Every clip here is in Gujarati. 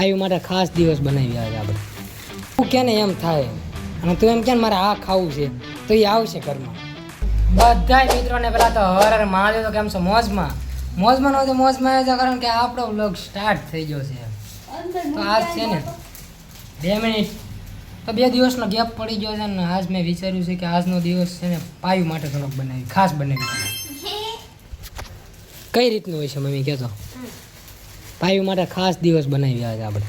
પાયું માટે ખાસ દિવસ બનાવી આજે આપણે. તું કે ને એમ થાય અને તું એમ કે મારે આ ખાવું છે તો એ આવશે ઘરમાં. બધા મિત્રોને પેલા તો હર મહાદેવ તો કેમ છો મોજમાં મોજમાં નહોતું મોજમાં આવ્યા કારણ કે આપણો વ્લોગ સ્ટાર્ટ થઈ ગયો છે. તો આજ છે ને 2 મિનિટ તો 2 દિવસનો ગેપ પડી ગયો છે ને આજ મેં વિચાર્યું છે કે આજનો દિવસ છે ને પાયું માટે થોડોક બનાવી ખાસ બનાવી. કઈ રીતનું હોય છે મમ્મી કહેતો? પાયું માટે ખાસ દિવસ બનાવી આજે આપણે.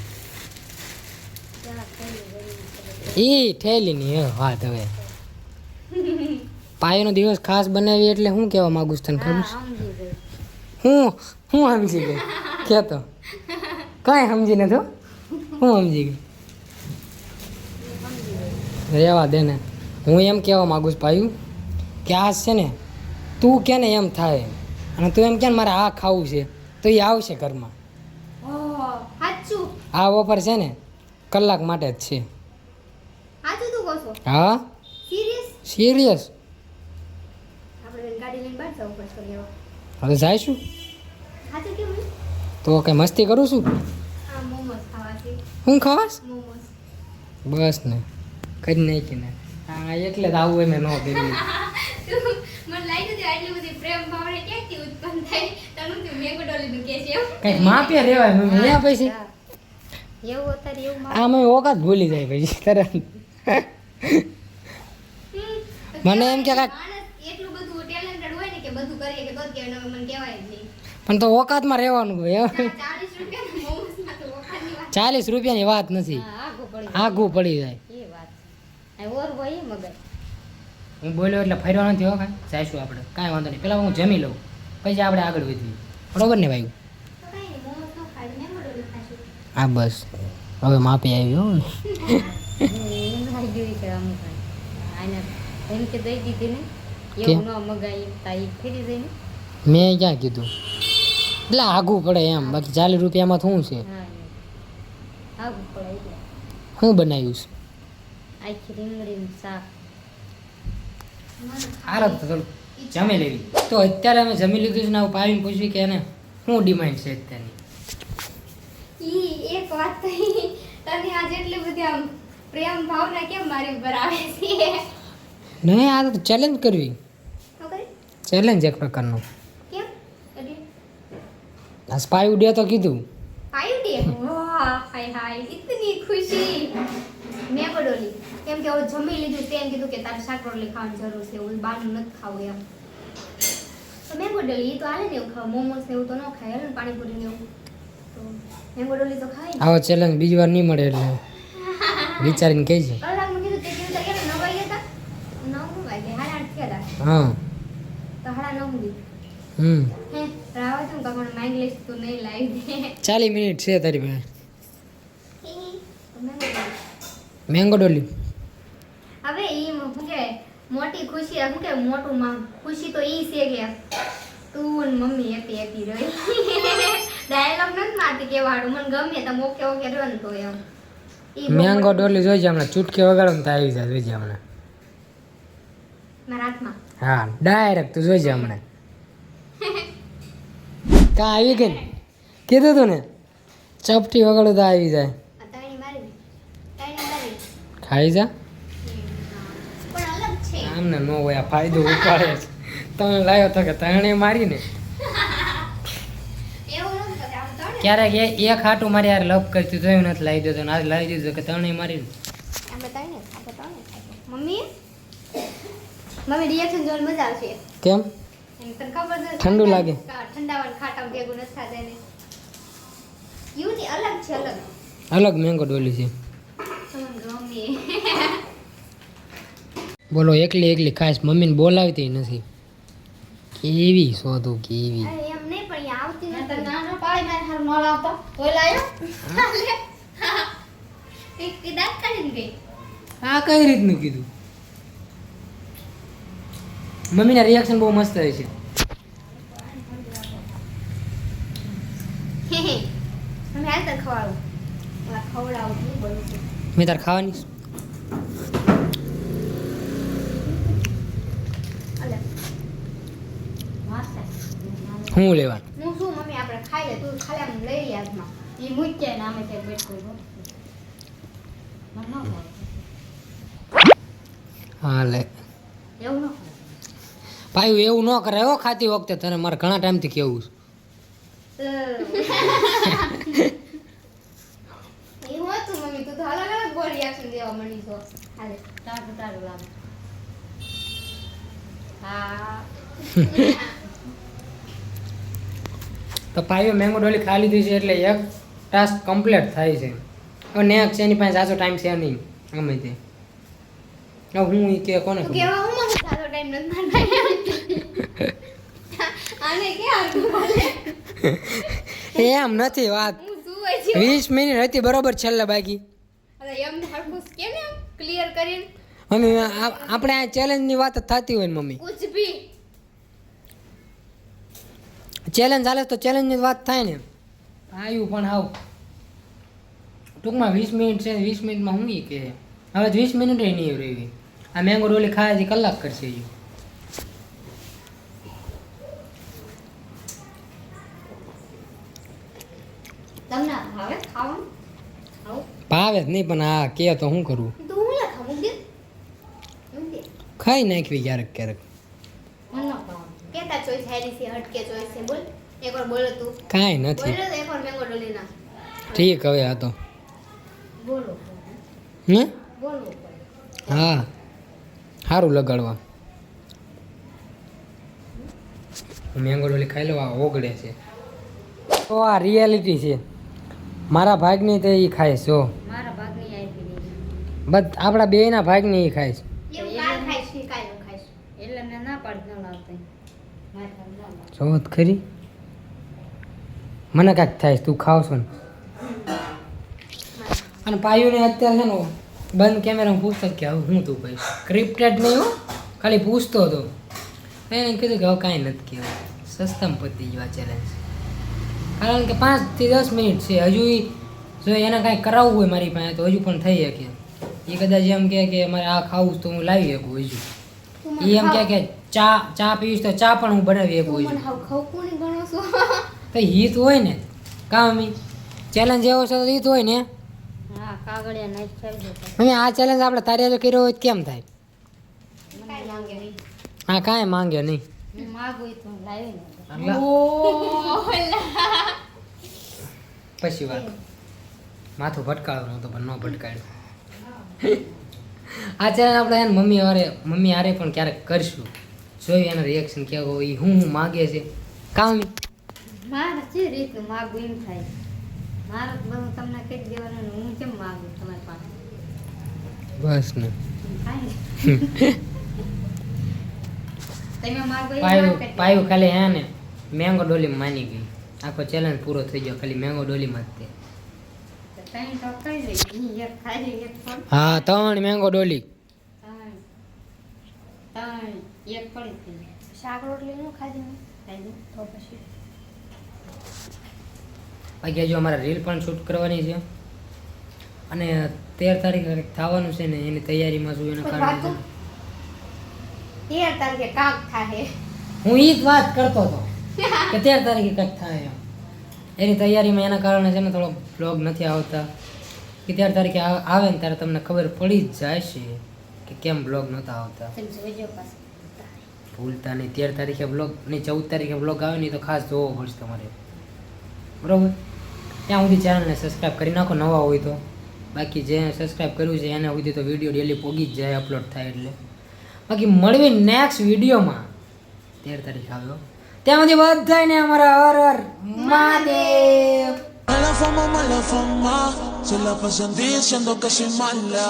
એ ઠેલીની એ વાત હવે પાયાનો દિવસ ખાસ બનાવી એટલે શું કહેવા માંગુ છું તને ખબર છે? હું સમજી ગઈ કહેતો કાંઈ સમજી નથી. હું સમજી ગઈ રેવા દે ને. હું એમ કહેવા માંગુ છું પાયું કે આજ છે ને તું કે ને એમ થાય અને તું એમ કે મારે આ ખાવું છે તો એ આવશે ઘરમાં. આ ઓફર છે ને કલાક માટે જ છે. હા સિરિયસ. હવે જઈશું તો કઈ મસ્તી કરું છું? હું ખાવાસ બસ ને કરી નાખી ને. હા એટલે જ આવું મેં ન કર્યું. કઈક માપે રેવાય મમ્મી એના પૈસા આ મમ્મી ઓકાત ભૂલી જાય પછી તરત. મને એમ કે પણ તો ઓકાતમાં રહેવાનું હોય. 40 રૂપિયાની વાત નથી, આઘું પડી જાય. હું બોલ્યો એટલે ફર્યો નથી હો. કાંઈ જઈશું આપણે, કાંઈ વાંધો નહીં. પેલા હું જમી લઉં પછી આપણે આગળ વધીએ, બરોબર ને ભાઈ? હા બસ હવે માપી આવ્યો. મેં ક્યાં કીધું એટલે આઘું પડે એમ. બાકી 40 રૂપિયામાં શું છે? શું બનાવ્યું છે? જમી લેવી તો અત્યારે અમે જમી લીધું છે ને પાવીને પૂછ્યું કે એને શું ડિમાન્ડ છે અત્યારની. એક વાત તને આજે એટલી બધી આમ પ્રેમ ભાવના કેમ મારી ઉપર આવે છે? નહીં આ તો ચેલેન્જ કરવી. ચેલેન્જ એક પ્રકારનો. કેમ આ પાયું ડે તો કીધું. પાયું ડે? વાહ હાય હાય ઇતની ખુશી. મેં બોલી કેમ કે હવે જમી લીધું તેમ કીધું કે તારે શાક રોટલી ખાવાની જરૂર છે, એવું બહારનું નથી ખાવું એમ. તો મેં બોલી એ તો હાલે ને એવું ખાવ, મોમોસ એવું તો ન ખાય ને, પાણીપુરી ને એવું. તો મેં બોલી તો ખાય. આવો ચેલેન્જ બીજી વાર નહીં મળે એટલે વિચારીને કહેજે. કલાકમાં કીધું તે કીધું કે 9 વાગ્યા હતા, 9 વાગ્યા 8:30 થયા હતા. હા તો 9:30 હે રાવા તું કখন માંગ લઈશ તું નહીં લાવી દે. 40 મિનિટ છે તારી પાસે. મેંગો ડોલી હવે ઈ શું કે મોટી ખુશી શું કે મોટું માં ખુશી તો ઈ છે કે તું ને મમ્મી હેપી હેપી રહી. ડાયલોગ નથી મારતી કેવાડું, મને ગમે તમે ઓકે ઓકે રહ્યો ને તો એમ. મેંગો ડોલી જોઈજે હમણાં ચૂટકી વગાડો ને તો આવી જાય. જોઈજે હમણાં મારા હાથમાં. હા ડાયરેક્ટ તું જોઈજે હમણાં. કા આવી ગઈ કીધું તું ને ચપટી વગાડો તો આવી જાય. ખાઈ જા. પણ અલગ છે આમને નો હોય આ ફાયદો ઉપાડે છે. તમે લાવ્યો તો કે તણે મારીને એવું નથી કે આમ તો ક્યારેક એક હાટું મારી યાર લપ કરતી તો એવું નથી લાવી દેતો ને આજ લાવી દીધું કે તણે મારીને. આપણે તાઈને મમ્મી રિએક્શન જોઈને મજા આવશે. કેમ? એમ તને ખબર છે ઠંડુ લાગે? ઠંડાવાળું ખાટા ભેગું નથી થતા એને. યુની અલગ છે, અલગ અલગ મેંગો ડોલી છે. ગમે. બોલો એકલી એકલી ખાસ મમ્મીને બોલાવતી નથી. કેવી શોધું કેવી. અરે એમ નહીં પણ ઈ આવતી નથી. નાનો પાડી મારે હાર મોળ આવતો તોય લાયો. એક દાંત કાઢીને ગઈ. આ કઈ રીતનું કીધું? મમ્મીના રિએક્શન બહુ મસ્ત હોય છે. અમે હાલ તને ખવડાવું. ખવડાવું નહીં બોલું છું. મેં તાર ખાવાની અલે હું લેવાનું? હું શું મમ્મી આપણે ખાઈ લે, તું ખાલી આમ લઈ લે હાથમાં. ઈ મૂકે ને આમે કંઈક બેઠું હોય. મને ન ભાવે. હા લે એવું ન પાયું એવું ન કરે હો ખાતી વખતે તને મારે ઘણા ટાઈમથી કેવું છે. એવું હતું મમ્મી, તું તો અલગ અલગ બોલ રિએક્શન દેવા મળી છો. હાલે તારું લાગે. હા તો પાયો મેંગો ડોલી ખાઈ લીધી છે એટલે એક ટાસ્ક કમ્પ્લીટ થાય છે. હવે નેક્સ્ટ એની પાસે સાચો ટાઈમ છે નહીં ગમે તે. હવે હું ઈ કે કોને તું ખબર? કેવા હું મને તારો ટાઈમ નથી મારવાનો. આને કે આટલું બોલે એમ નથી વાત. હું સુવાય છે. 20 મિનિટ હતી બરોબર છેલ્લે બાકી. અરે એમ હરખું કેમ એમ ક્લિયર કરીને મમ્મી આપણે આ ચેલેન્જની વાત જ થતી હોય ને મમ્મી. કુછ ભી ચેલેન્જ ચાલે તો ચેલેન્જની વાત થાય ને. આવ્યું પણ આવ ટૂંકમાં 20 મિનિટ છે. 20 મિનિટમાં હું ઈ કે હવે 20 મિનિટ નહીં રહેવી. આ મેંગો ડોલી ખાય છે કલાક કરશે ઈ. તમને ભાવે ખાવાનું આવું ભાવે જ નહીં પણ આ કે તો શું કરું? તું હું લે ખાવું દે મૂકી દે. ખાઈ નાખવી ક્યારેક ક્યારેક. મને ન ભાવે કેતા ચોઈસ હેરી છે હટકે ચોઈસ છે બોલ એકવાર બોલો તું કાંઈ નથી. બોલો તો એકવાર મેંગો ડોલી ના ઠીક હવે આ તો બોલો હે બોલો હા સારું લગાડવા. મેંગો ડોલી ખાઈ લો. આ ઓગળે છે તો આ રિયાલિટી છે. મારા ભાગની તો એ ખાય જો મારા ભાગની આપી દે બધ આપણા બેયના ભાગની એ ખાય છે. એવું કાલ ખાઈશ કે કાલ નું ખાઈશ એટલે મેં ના પાડી ન લાવતી મારે કાલ ના લાવ જો જ ખરી મને કાંઈક થાય છે. તું ખાવ છો ને અને પાયુને અત્યારે છે ને બંધ કેમેરામાં પૂછતો કે હવે હું તું કહીશ સ્ક્રિપ્ટેડ નહીં હો ખાલી પૂછતો હતો. એને કીધું કે હવે કાંઈ નથી કહેવાય સસ્તામાં પતી ગયું આ ચેલેન્જ. કારણ કે 5 થી 10 મિનિટ છે હજુ જો એને કાંઈ કરાવવું હોય મારી પાસે તો હજુ પણ થઈ શકે. એ કદાચ એમ કહે કે મારે આ ખાવું તો હું લાવી શકું હજુ. એ એમ કહે કે ચા પીવીશ તો ચા પણ હું બનાવી શકું મને હજુ. હાવ ખાવ કોને ગણો છો તો હિત હોય ને કામ ચેલેન્જ એવો છે તો હિત હોય ને. હા કાગળિયા નાઈ ખાઈ દો મમ્મી આ ચેલેન્જ આપણે તારી હારે કર્યો હોય તો કેમ થાય? કાઈ માંગે નહીં હા કાંઈ માંગે નહીં. હું માગું તો હું લાવી ને અલ્લા. પછી વાત માથું ભટકાળું તો પણ ન ભટકાયું. આ ચેલેન્જ આપણે એને મમ્મી હારે પણ ક્યારેક કરશું. જોયું એના રિએક્શન કેવું હોય એ હું માગે છે કામ. મારે જે રીતનું માગું એમ થાય મારે તો બધું તમને કહી દેવાનું ને હું કેમ માગું તમારી પાસે બસ ને થાય ને તમે માગો એ પાયું માગ કરી પાયું ખાલી હે ને મેંગો ડોલીમાં માની ગઈ. આખો ચેલેન્જ પૂરો થઈ ગયો ખાલી મેંગો ડોલીમાં જ તે. તો તઈ તો કઈ દઈ એક ખાઈ એક ફળ હા 3 મેંગો ડોલી. ત્રણ એક પડી હતી શાક રોટલી નું ખાધી મેં ખાઈ દઉં તો પછી બાકી હજુ અમારે રીલ પણ શૂટ કરવાની છે અને 13 તારીખે કંઈક થવાનું છે ને એની તૈયારીમાં છું એના કારણે છે ને. 13 તારીખે કાક થાય હું ઈ જ વાત કરતો હતો કે 13 તારીખે કંઈક થાય એમ. એની તૈયારીમાં એના કારણે છે ને થોડો બ્લોગ નથી આવતા. કે 13 તારીખે આવે ને ત્યારે તમને ખબર પડી જ જાય છે કે કેમ બ્લોગ નહોતા આવતા. તમે જોજો પાછું ભૂલતા નહીં 13 તારીખે બ્લોગ નહીં 14 તારીખે બ્લોગ આવે નહીં તો ખાસ જોવો પડશે તમારે બરાબર. ત્યાં સુધી ચેનલને સબસ્ક્રાઈબ કરી નાખો નવા હોય તો. બાકી જે સબસ્ક્રાઈબ કર્યું છે એના સુધી તો વિડીયો ડેલી પોગી જ જાય અપલોડ થાય એટલે. બાકી મળવી નેક્સ્ટ વિડીયોમાં 13 તારીખ આવ્યો ત્યાં સુધી બધાને અમારા Har Har Mahadev. Mala fama, se la pasan diciendo que soy mala.